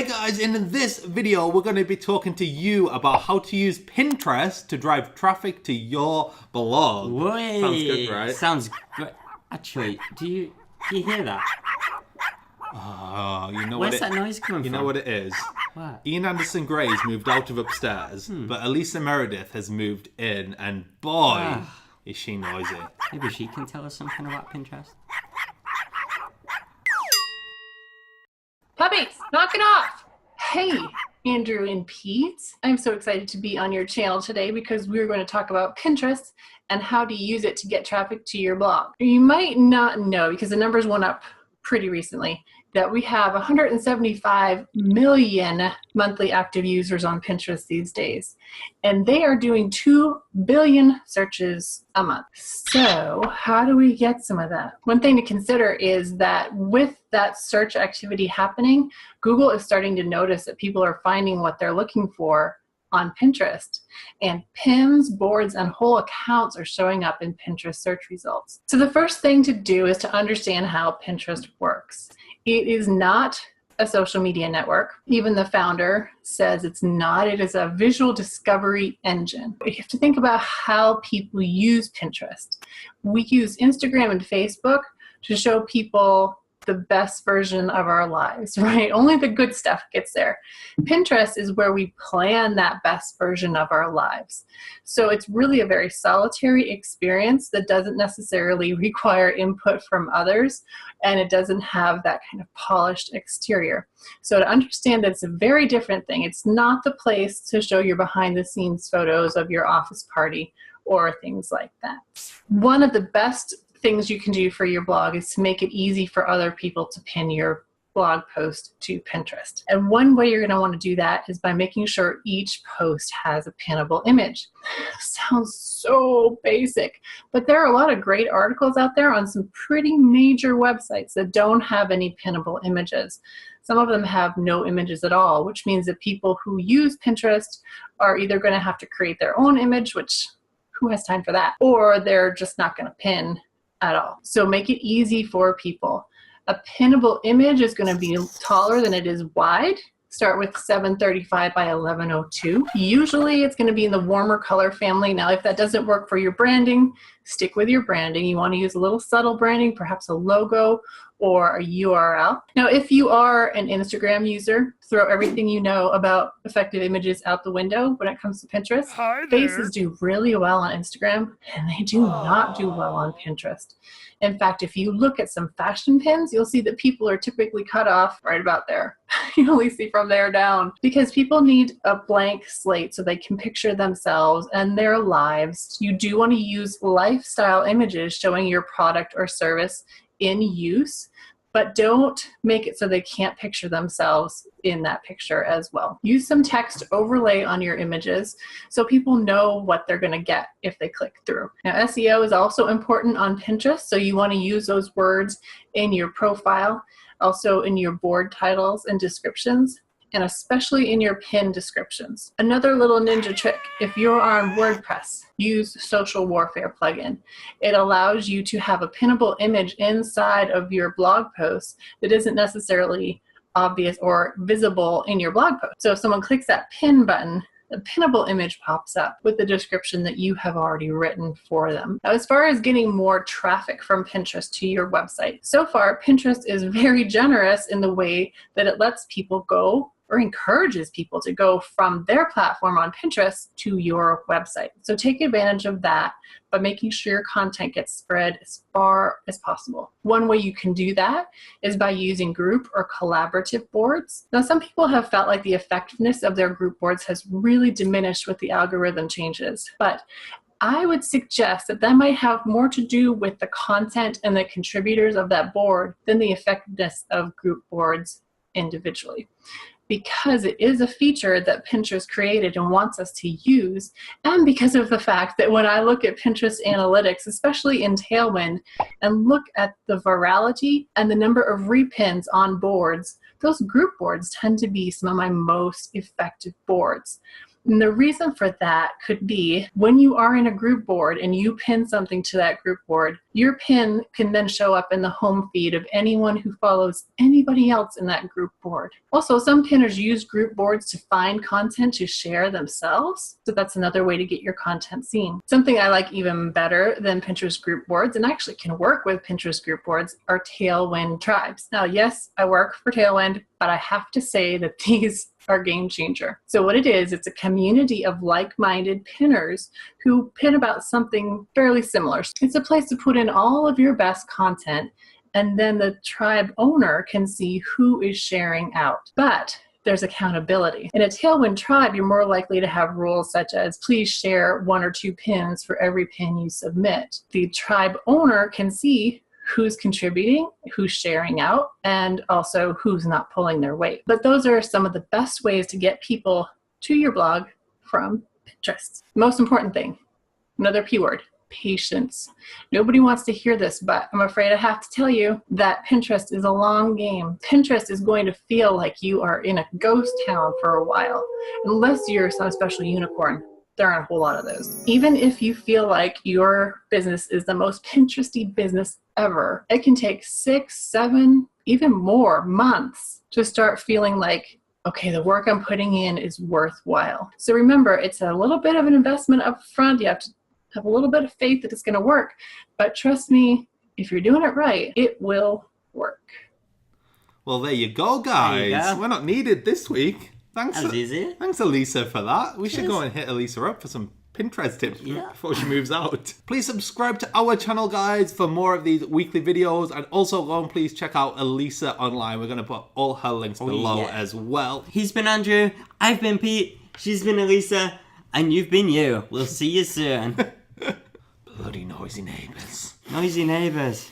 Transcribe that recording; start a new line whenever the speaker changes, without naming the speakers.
guys, in this video we're going to be talking to you about how to use Pinterest to drive traffic to your blog.
Wait,
sounds good, right?
Sounds good. Actually, do you hear that?
Oh, you know
Where's
what
that noise coming
You
from?
know what it is?
What?
Ian Anderson Gray's moved out of upstairs, but Elisa Meredith has moved in, and boy, is she noisy.
Maybe she can tell us something about Pinterest.
Puppies, knock it off! Hey, Andrew and Pete. I'm so excited to be on your channel today because we're going to talk about Pinterest and how to use it to get traffic to your blog. You might not know, because the numbers went up pretty recently, that we have 175 million monthly active users on Pinterest these days, and they are doing 2 billion searches a month. So how do we get some of that? One thing to consider is that with that search activity happening, Google is starting to notice that people are finding what they're looking for on Pinterest, and pins, boards, and whole accounts are showing up in Pinterest search results. So the first thing to do is to understand how Pinterest works. It is not a social media network. Even the founder says it's not. It is a visual discovery engine. You have to think about how people use Pinterest. We use Instagram and Facebook to show people the best version of our lives, right? Only the good stuff gets there. Pinterest is where we plan that best version of our lives. So it's really a very solitary experience that doesn't necessarily require input from others, and it doesn't have that kind of polished exterior. So to understand that it's a very different thing. It's not the place to show your behind the scenes photos of your office party or things like that. One of the best things you can do for your blog is to make it easy for other people to pin your blog post to Pinterest. And one way you're going to want to do that is by making sure each post has a pinnable image. Sounds so basic, but there are a lot of great articles out there on some pretty major websites that don't have any pinnable images. Some of them have no images at all, which means that people who use Pinterest are either going to have to create their own image, which who has time for that, or they're just not going to pin at all. So make it easy for people. A pinnable image is going to be taller than it is wide. Start with 735 by 1102. Usually it's going to be in the warmer color family. Now, if that doesn't work for your branding, stick with your branding. You want to use a little subtle branding, perhaps a logo or a URL. Now, if you are an Instagram user, throw everything you know about effective images out the window when it comes to Pinterest. Faces do really well on Instagram, and they do not do well on Pinterest. In fact, if you look at some fashion pins, you'll see that people are typically cut off right about there. You only see from there down, because people need a blank slate so they can picture themselves and their lives. You do want to use lifestyle images showing your product or service in use, but don't make it so they can't picture themselves in that picture as well. Use some text overlay on your images so people know what they're going to get if they click through. Now, SEO is also important on Pinterest, so you want to use those words in your profile, also in your board titles and descriptions, and especially in your pin descriptions. Another little ninja trick: if you're on WordPress, use Social Warfare plugin. It allows you to have a pinnable image inside of your blog post that isn't necessarily obvious or visible in your blog post. So if someone clicks that pin button, the pinnable image pops up with the description that you have already written for them. Now, as far as getting more traffic from Pinterest to your website, so far Pinterest is very generous in the way that it lets people go, or encourages people to go from their platform on Pinterest to your website. So take advantage of that by making sure your content gets spread as far as possible. One way you can do that is by using group or collaborative boards. Now, some people have felt like the effectiveness of their group boards has really diminished with the algorithm changes, but I would suggest that that might have more to do with the content and the contributors of that board than the effectiveness of group boards individually, because it is a feature that Pinterest created and wants us to use, and because of the fact that when I look at Pinterest analytics, especially in Tailwind, and look at the virality and the number of repins on boards, those group boards tend to be some of my most effective boards. And the reason for that could be when you are in a group board and you pin something to that group board, your pin can then show up in the home feed of anyone who follows anybody else in that group board. Also, some pinners use group boards to find content to share themselves. So that's another way to get your content seen. Something I like even better than Pinterest group boards, and actually can work with Pinterest group boards, are Tailwind tribes. Now, yes, I work for Tailwind, but I have to say that these are game changer. So what it is, it's a community of like-minded pinners who pin about something fairly similar. It's a place to put in all of your best content, and then the tribe owner can see who is sharing out. But there's accountability. In a Tailwind tribe, you're more likely to have rules such as please share 1 or 2 pins for every pin you submit. The tribe owner can see who's contributing, who's sharing out, and also who's not pulling their weight. But those are some of the best ways to get people to your blog from Pinterest. Most important thing, another P word, patience. Nobody wants to hear this, but I'm afraid I have to tell you that Pinterest is a long game. Pinterest is going to feel like you are in a ghost town for a while, unless you're some special unicorn. There aren't a whole lot of those. Even if you feel like your business is the most Pinteresty business ever, it can take 6, 7, even more months to start feeling like, okay, the work I'm putting in is worthwhile. So remember, it's a little bit of an investment up front. You have to have a little bit of faith that it's going to work. But trust me, if you're doing it right, it will work.
Well, there you go, guys.
There you go.
We're not needed this week. Thanks,
That's easy.
Thanks, Elisa, for that. We should
Cheers.
go and hit Elisa up for some Pinterest tips
Yeah.
before she moves out. Please subscribe to our channel, guys, for more of these weekly videos. And also, go and please check out Elisa online. We're going to put all her links below
yeah.
as well.
He's been Andrew, I've been Pete, she's been Elisa, and you've been you. We'll see you soon.
Bloody noisy neighbours.
Noisy neighbours.